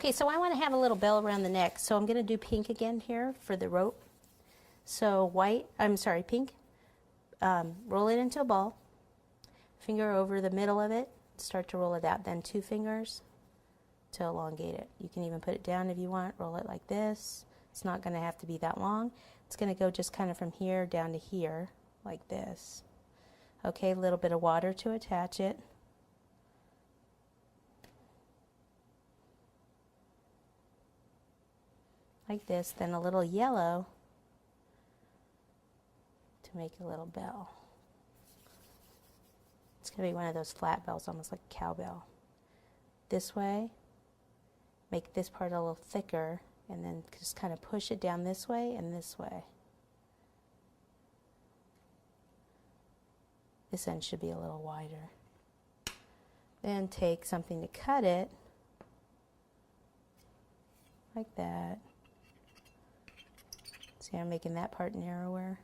Okay, so I want to have a little bell around the neck, so I'm going to do pink again here for the rope. So pink, roll it into a ball, finger over the middle of it, start to roll it out, then 2 fingers to elongate it. You can even put it down if you want, roll it like this. It's not going to have to be that long. It's going to go just kind of from here down to here, like this. Okay, a little bit of water to attach it. Like this, then a little yellow to make a little bell. It's going to be one of those flat bells, almost like a cowbell. This way, make this part a little thicker, and then just kind of push it down this way and this way. This end should be a little wider. Then take something to cut it, like that. See, I'm making that part narrower.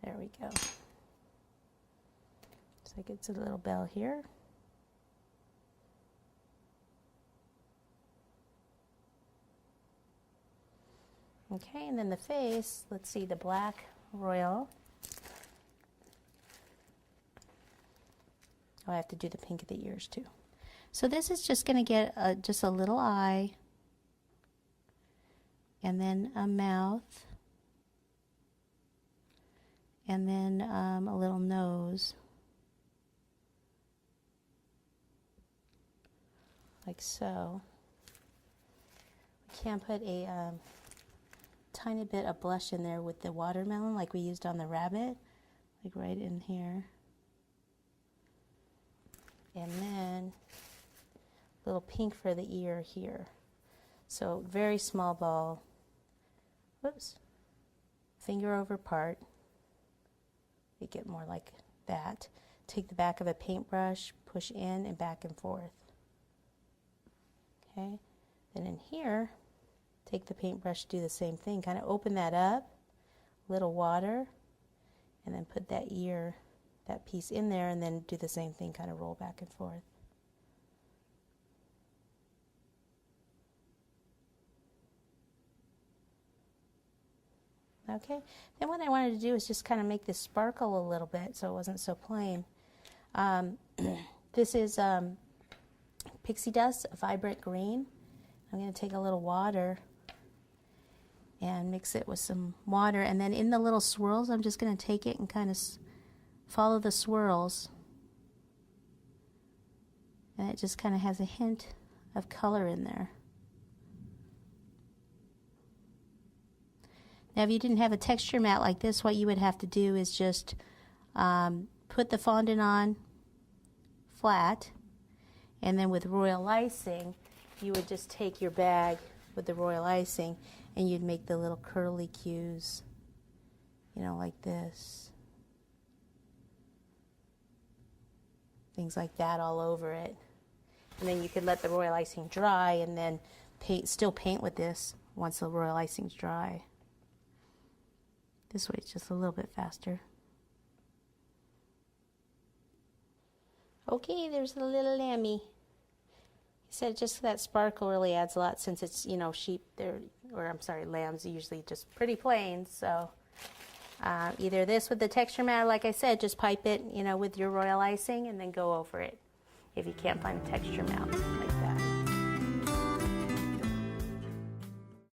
There we go. So it gets a little bell here. Okay, and then the face, let's see, the black royal. Oh, I have to do the pink of the ears too. So this is just going to get just a little eye, and then a mouth, and then a little nose, like so. We can put a tiny bit of blush in there with the watermelon like we used on the rabbit, like right in here. And then a little pink for the ear here. So very small ball. Whoops. Finger over part. You get more like that. Take the back of a paintbrush, push in and back and forth. Okay. Then in here, take the paintbrush, do the same thing. Kind of open that up, little water, and then put that ear, that piece in there, and then do the same thing, kind of roll back and forth. Okay, then what I wanted to do is just kind of make this sparkle a little bit so it wasn't so plain. This is pixie dust, a vibrant green. I'm going to take a little water and mix it with some water, and then in the little swirls I'm just going to take it and kind of follow the swirls, and it just kind of has a hint of color in there. Now if you didn't have a texture mat like this, what you would have to do is just put the fondant on flat, and then with royal icing you would just take your bag with the royal icing and you'd make the little curly cues, you know, like this. Things like that all over it. And then you could let the royal icing dry and then still paint with this once the royal icing's dry. This way it's just a little bit faster. Okay, there's the little lammy. He said just that sparkle really adds a lot, since it's, you know, sheep, lambs are usually just pretty plain. So either this with the texture mat, like I said, just pipe it, you know, with your royal icing and then go over it if you can't find a texture mat like